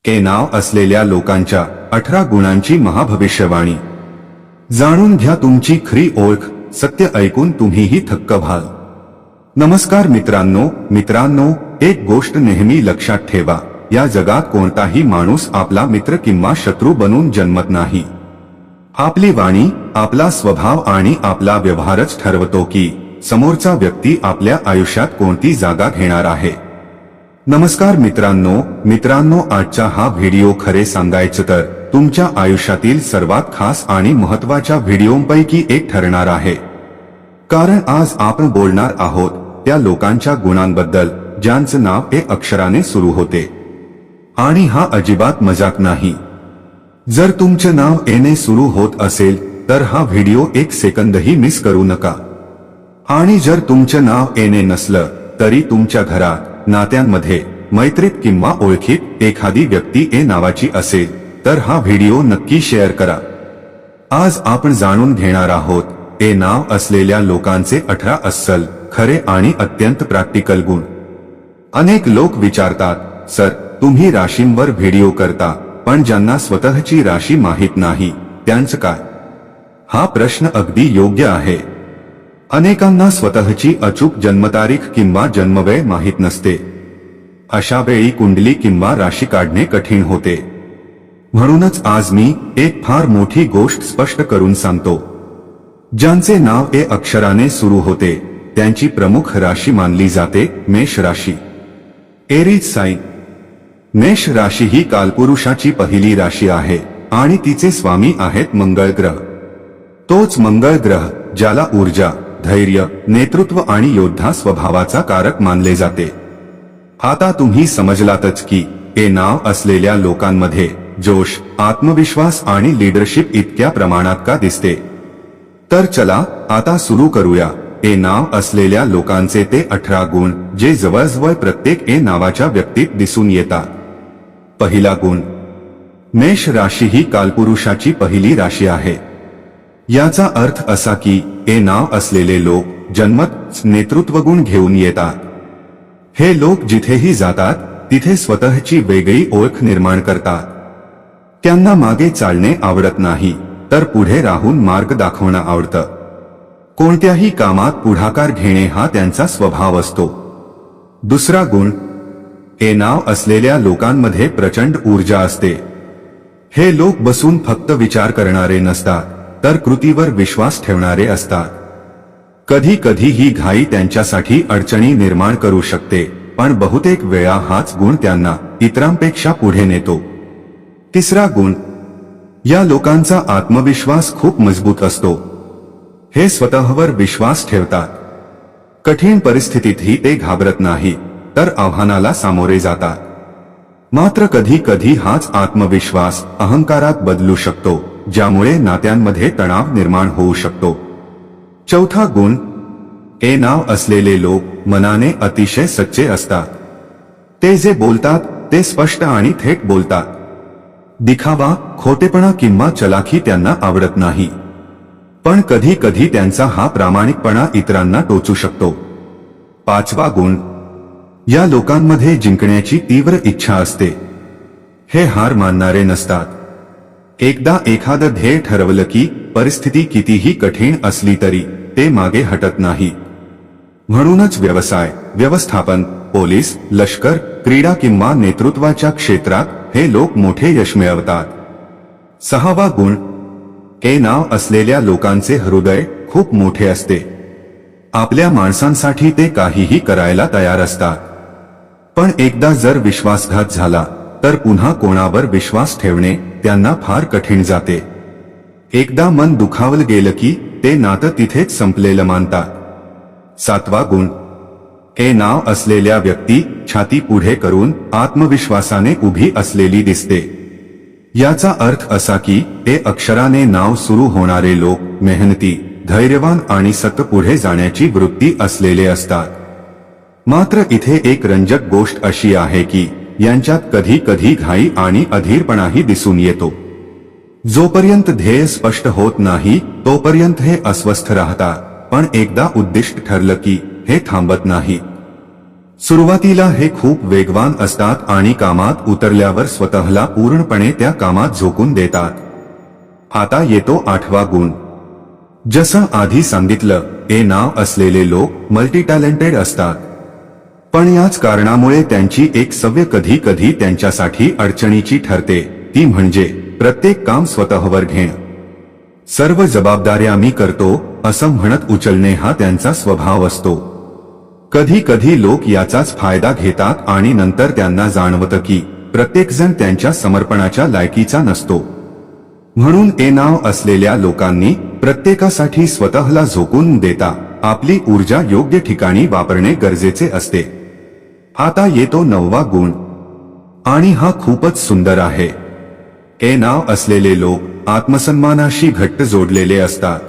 हे नाव असलेल्या लोकांच्या 18 गुणांची महाभविष्यवाणी। जाणून घ्या तुमची खरी ओळख, सत्य ऐकून तुम्हीही थक्क व्हाल। नमस्कार मित्रांनो, एक गोष्ट नेहमी लक्षात ठेवा, या जगात कोणताही माणूस आपला मित्र किंवा शत्रू बनून जन्मत नाही। आपली वाणी, आपला स्वभाव आणि आपला व्यवहारच ठरवतो की समोरचा व्यक्ती आपल्या आयुष्यात कोणती जागा घेणार आहे। नमस्कार मित्रांनो, आजचा हा व्हिडिओ खरे सांगायचं तर तुमच्या आयुष्यातील सर्वात खास आणि महत्त्वाच्या व्हिडिओंपैकी एक ठरणार आहे। कारण आज आपण बोलणार आहोत त्या लोकांच्या गुणांबद्दल ज्यांचं नाव ए अक्षराने सुरू होते। आणि हा अजिबात मजाक नाही। जर तुमचे नाव ए ने सुरू होत असेल तर हा व्हिडिओ एक सेकंदही मिस करू नका। आणि जर तुमचे नाव ए ने नसलं तरी तुमच्या घरात, नात्यांमध्ये, मैत्रीत किंवा ओळखीत एखादी व्यक्ती ए नावाची असेल तर हा व्हिडिओ नक्की शेअर करा। आज आपण जाणून घेणार आहोत ए नाव असलेल्या लोकांचे 18 अस्सल, खरे आणि अत्यंत प्रॅक्टिकल गुण। अनेक लोक विचारतात, सर तुम्ही राशींवर व्हिडिओ करता, पण ज्यांना स्वतःची राशी माहित नाही त्यांचं काय? हा प्रश्न अगदी योग्य आहे। अनेकांना स्वतःची अचूक जन्मतारीख किंवा जन्मवेळ माहित नसते। अशा वेळी कुंडली किंवा राशी काढणे कठीण होते। म्हणूनच आज मी एक फार मोठी गोष्ट स्पष्ट करून सांगतो। ज्यांचे नाव ए अक्षराने सुरू होते त्यांची प्रमुख राशी मानली जाते मेष राशी। Aries sign. मेष राशी ही कालपुरुषाची पहिली राशी आहे आणि तिचे स्वामी आहेत मंगळ ग्रह। तोच मंगळ ग्रह ज्याला ऊर्जा, धैर्य, नेतृत्व आणि योद्धा स्वभावाचा कारक मानले जाते। आता तुम्ही समजलातच की ए नाव असलेल्या लोकांमध्ये जोश, आत्मविश्वास आणि लीडरशिप इतक्या प्रमाणात का दिसते। तर चला आता सुरू करूया ए नाव असलेल्या लोकांचे ते 18 गुण जे जवळजवळ प्रत्येक ए नावाच्या व्यक्तीत दिसून येतात। पहिला गुण, मेष राशी ही कालपुरुषाची पहिली राशी आहे। याचा अर्थ असा की ए नाव असलेले लोक जन्मत नेतृत्वगुण घेऊन येतात। हे लोक जिथेही जातात तिथे स्वतःची वेगळी ओळख निर्माण करतात। त्यांना मागे चालणे आवडत नाही, तर पुढे राहून मार्ग दाखवणं आवडतं। कोणत्याही कामात पुढाकार घेणे हा त्यांचा स्वभाव असतो। दुसरा गुण, ए नाव असलेल्या लोकांमध्ये प्रचंड ऊर्जा असते। हे लोक बसून फक्त विचार करणारे नसतात, तर कृतीवर विश्वास ठेवणारे असतात। कधी कधी ही घाई त्यांच्यासाठी अडचणी निर्माण करू शकते, पण बहुतेक वेळा हाच गुण त्यांना इतरांपेक्षा पुढे नेतो। तिसरा गुण, या लोकांचा आत्मविश्वास खूप मजबूत असतो। हे स्वतःवर विश्वास ठेवतात। कठीण परिस्थितीतही ते घाबरत नाही, तर आव्हानाला सामोरे जातात। मात्र कधी कधी हाच आत्मविश्वास अहंकारात बदलू शकतो, ज्यामुळे नात्यांमध्ये तणाव निर्माण होऊ शकतो। चौथा गुण, ए नाव असलेले लोक मनाने अतिशय सच्चे असतात। ते जे बोलतात ते स्पष्ट आणि थेट बोलतात। दिखावा, खोटेपणा किंवा चलाखी त्यांना आवडत नाही। पण कधी कधी त्यांचा हा प्रामाणिकपणा इतरांना टोचू शकतो। पाचवा गुण, या लोकांमध्ये जिंकण्याची तीव्र इच्छा असते। हे हार मानणारे नसतात। एकदा एखादं ध्येय ठरवलं की परिस्थिती कितीही कठीण असली तरी ते मागे हटत नाही। म्हणूनच व्यवसाय, व्यवस्थापन, पोलीस, लष्कर, क्रीडा किंवा नेतृत्वाच्या क्षेत्रात हे लोक मोठे यश मिळवतात। सहावा गुण, ए नाव असलेल्या लोकांचे हृदय खूप मोठे असते। आपल्या माणसांसाठी ते काहीही करायला तयार असतात। पण एकदा जर विश्वासघात झाला तर पुन्हा कोणावर विश्वास ठेवणे त्यांना फार कठीण जाते। एकदा मन दुखावलं गेलं की ते नातं तिथेच संपलेलं मानतात। सातवा गुण, ए नाव असलेल्या व्यक्ती छाती पुढे करून आत्मविश्वासाने उभी असलेली दिसते। याचा अर्थ असा की ए अक्षराने नाव सुरू होणारे लोक मेहनती, धैर्यवान आणि सतत पुढे जाण्याची वृत्ती असलेले असतात। मात्र इथे एक रंजक गोष्ट अशी आहे की यांच्यात कधी कधी घाई आणि अधीरपणाही दिसून येतो। जोपर्यंत ध्येय स्पष्ट होत नाही तोपर्यंत हे अस्वस्थ राहतात, पण एकदा उद्दिष्ट ठरलं की हे थांबत नाही। सुरुवातीला हे खूप वेगवान असतात आणि कामात उतरल्यावर स्वतःला पूर्णपणे त्या कामात झोकून देतात. आता येतो 8वा गुण. जसं आधी सांगितलं, ए नाव असलेले लोक मल्टी टॅलेंटेड असतात. पण याच कारणामुळे त्यांची एक सवय कधी कधी त्यांच्यासाठी अडचणीची ठरते, ती म्हणजे प्रत्येक काम स्वतःवर घेणं. सर्व जबाबदाऱ्या मी करतो असं म्हणत उचलणे हा त्यांचा स्वभाव असतो. कधी कधी लोक याचाच फायदा घेतात आणि नंतर त्यांना जाणवतं की प्रत्येकजण त्यांच्या समर्पणाच्या लायकीचा नसतो. म्हणून ए नाव असलेल्या लोकांनी प्रत्येकासाठी स्वतःला झोकून देता आपली ऊर्जा योग्य ठिकाणी वापरणे गरजेचे असते. आता येतो 9वा गुण, आणि हा खूपच सुंदर आहे. ए नाव असलेले लोक आत्मसन्मानाशी घट्ट जोडलेले असतात.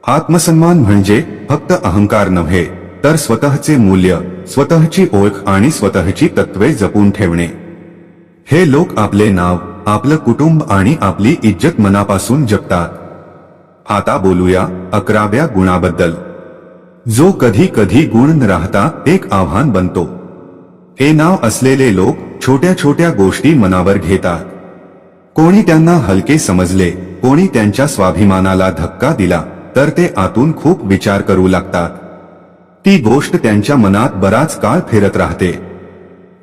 आत्मसन्मान म्हणजे फक्त अहंकार नव्हे, तर स्वतःचे मूल्य, स्वतःची ओळख आणि स्वतःची तत्त्वे जपून ठेवणे. हे लोक आपले नाव, आपलं कुटुंब आणि आपली इज्जत मनापासून जपतात. आता बोलूया 11व्या गुणाबद्दल, जो कधी कधी गुण न राहता एक आव्हान बनतो. हे नाव असलेले लोक छोट्या छोट्या गोष्टी मनावर घेतात. कोणी त्यांना हलके समजले, कोणी त्यांच्या स्वाभिमानाला धक्का दिला, तर ते आतून खूप विचार करू लागतात. ती गोष्ट त्यांच्या मनात बराच काळ फिरत राहते.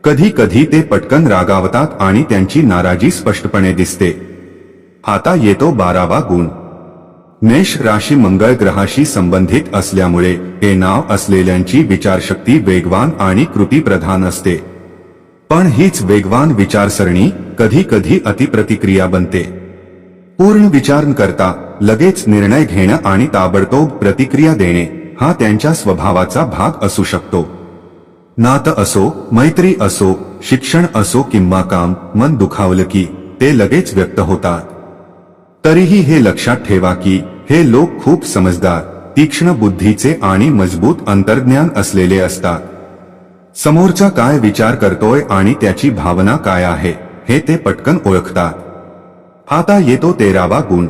कधी कधी ते पटकन रागावतात आणि त्यांची नाराजी स्पष्टपणे दिसते. आता येतो 12वा गुण. मेष राशी मंगळ ग्रहाशी संबंधित असल्यामुळे हे नाव असलेल्यांची विचारशक्ती वेगवान आणि कृतीप्रधान असते. पण हीच वेगवान विचारसरणी कधी कधी अतिप्रतिक्रिया बनते. पूर्ण विचार न करता लगेच निर्णय घेणं आणि ताबडतोब प्रतिक्रिया देणे हा त्यांच्या स्वभावाचा भाग असू शकतो. नातं असो, मैत्री असो, शिक्षण असो किंवा काम, मन दुखावलं की ते लगेच व्यक्त होतात. तरीही हे लक्षात ठेवा की हे लोक खूप समजदार, तीक्ष्ण बुद्धीचे आणि मजबूत अंतर्ज्ञान असलेले असतात. समोरचा काय विचार करतोय आणि त्याची भावना काय आहे हे ते पटकन ओळखतात. आता येतो 13वा गुण.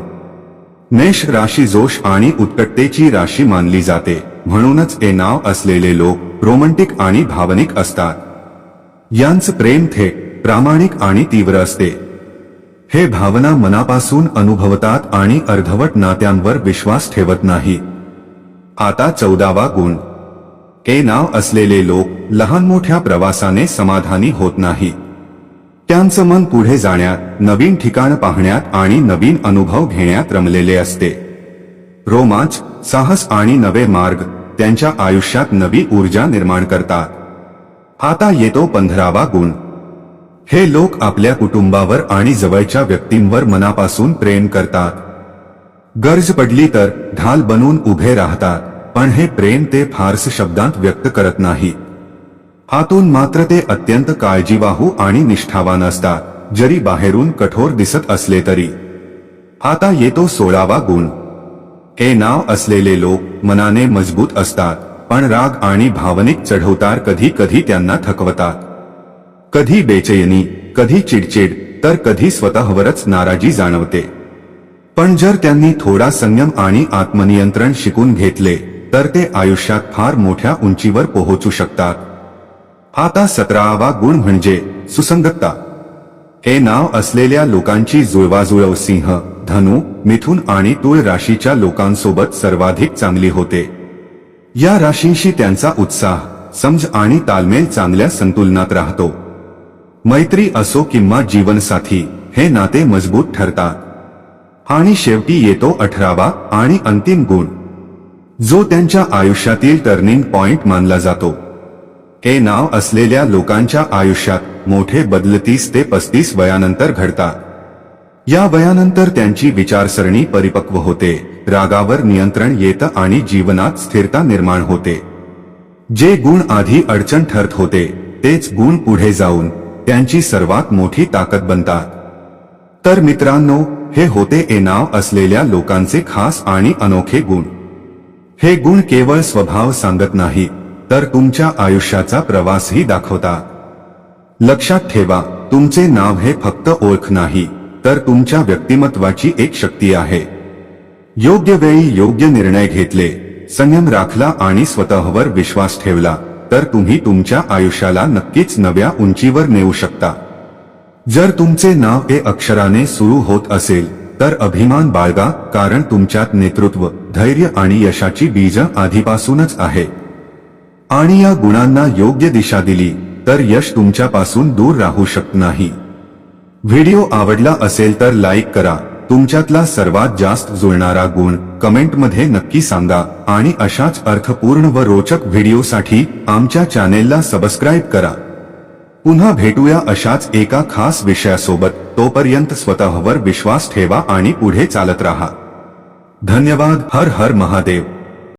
मेष राशी जोश आणि उत्कटतेची राशी मानली जाते, म्हणूनच हे नाव असलेले लोक रोमँटिक आणि भावनिक असतात. यांचं प्रेम थेट, प्रामाणिक आणि तीव्र असते. हे भावना मनापासून अनुभवतात आणि अर्धवट नात्यांवर विश्वास ठेवत नाही. आता 14वा गुण. हे नाव असलेले लोक लहान मोठ्या प्रवासाने समाधानी होत नाही. त्यांचं मन पुढे जाण्यात, नवीन ठिकाण पाहण्यात आणि नवीन अनुभव घेण्यात रमलेले असते. रोमांच, साहस आणि नवे मार्ग त्यांच्या आयुष्यात नवी ऊर्जा निर्माण करतात. आता येतो 15वा गुण. हे लोक आपल्या कुटुंबावर आणि जवळच्या व्यक्तींवर मनापासून प्रेम करतात. गरज पडली तर ढाल बनून उभे राहतात, पण हे प्रेम ते फारस शब्दांत व्यक्त करत नाही. आतून मात्र ते अत्यंत काळजीवाहू आणि निष्ठावान असतात, जरी बाहेरून कठोर दिसत असले तरी. आता येतो 16वा गुण. हे नाव असलेले लोक मनाने मजबूत असतात, पण राग आणि भावनिक चढउतार कधी कधी त्यांना थकवतात. कधी बेचैनी, कधी चिडचिड, तर कधी स्वतःवरच नाराजी जाणवते. पण जर त्यांनी थोडा संयम आणि आत्मनियंत्रण शिकून घेतले तर ते आयुष्यात फार मोठ्या उंचीवर पोहोचू शकतात. आता 17वा गुण म्हणजे सुसंगतता. हे नाव असलेल्या लोकांची जुळवाजुळव सिंह, धनु, मिथुन आणि तुळ राशीच्या लोकांसोबत सर्वाधिक चांगली होते. या राशींशी त्यांचा उत्साह, समज आणि तालमेल चांगल्या संतुलनात राहतो. मैत्री असो किंवा जीवनसाथी, हे नाते मजबूत ठरतात. आणि शेवटी येतो 18वा आणि अंतिम गुण, जो त्यांच्या आयुष्यातील टर्निंग पॉइंट मानला जातो. हे नाव असलेल्या लोकांच्या आयुष्यात मोठे बदल 30 ते 35 वयानंतर घडतात. या वयानंतर त्यांची विचारसरणी परिपक्व होते, रागावर नियंत्रण येतं आणि जीवनात स्थिरता निर्माण होते. जे गुण आधी अडचण ठरत होते तेच गुण पुढे जाऊन त्यांची सर्वात मोठी ताकद बनतात. तर मित्रांनो, हे होते ए नाव असलेल्या लोकांचे खास आणि अनोखे गुण. हे गुण केवळ स्वभाव सांगत नाही, तर तुमच्या आयुष्याचा प्रवासही दाखवतात. लक्षात ठेवा, तुमचे नाव हे फक्त ओळख नाही, तर तुमच्या व्यक्तिमत्वाची एक शक्ती आहे. योग्य वेळी योग्य निर्णय घेतले, संयम राखला आणि स्वतःवर विश्वास ठेवला तर तुम्ही तुमच्या आयुष्याला नक्कीच नव्या उंचीवर नेऊ शकता. जर तुमचे नाव ए अक्षराने सुरू होत असेल तर अभिमान बाळगा, कारण तुमच्यात नेतृत्व, धैर्य आणि यशाची बीज आधीपासूनच आहे. आणि या गुणांना योग्य दिशा दिली तर यश तुमच्यापासून दूर राहू शकत नाही. व्हिडिओ आवडला असेल तर लाईक करा. तुमच्यातला सर्वात जास्त जुळणारा गुण कमेंटमध्ये नक्की सांगा आणि अशाच अर्थपूर्ण व रोचक व्हिडिओसाठी आमच्या चॅनेलला सबस्क्राईब करा. पुन्हा भेटूया अशाच एका खास विषयासोबत. तोपर्यंत स्वतःवर विश्वास ठेवा आणि पुढे चालत राहा. धन्यवाद. हर हर महादेव.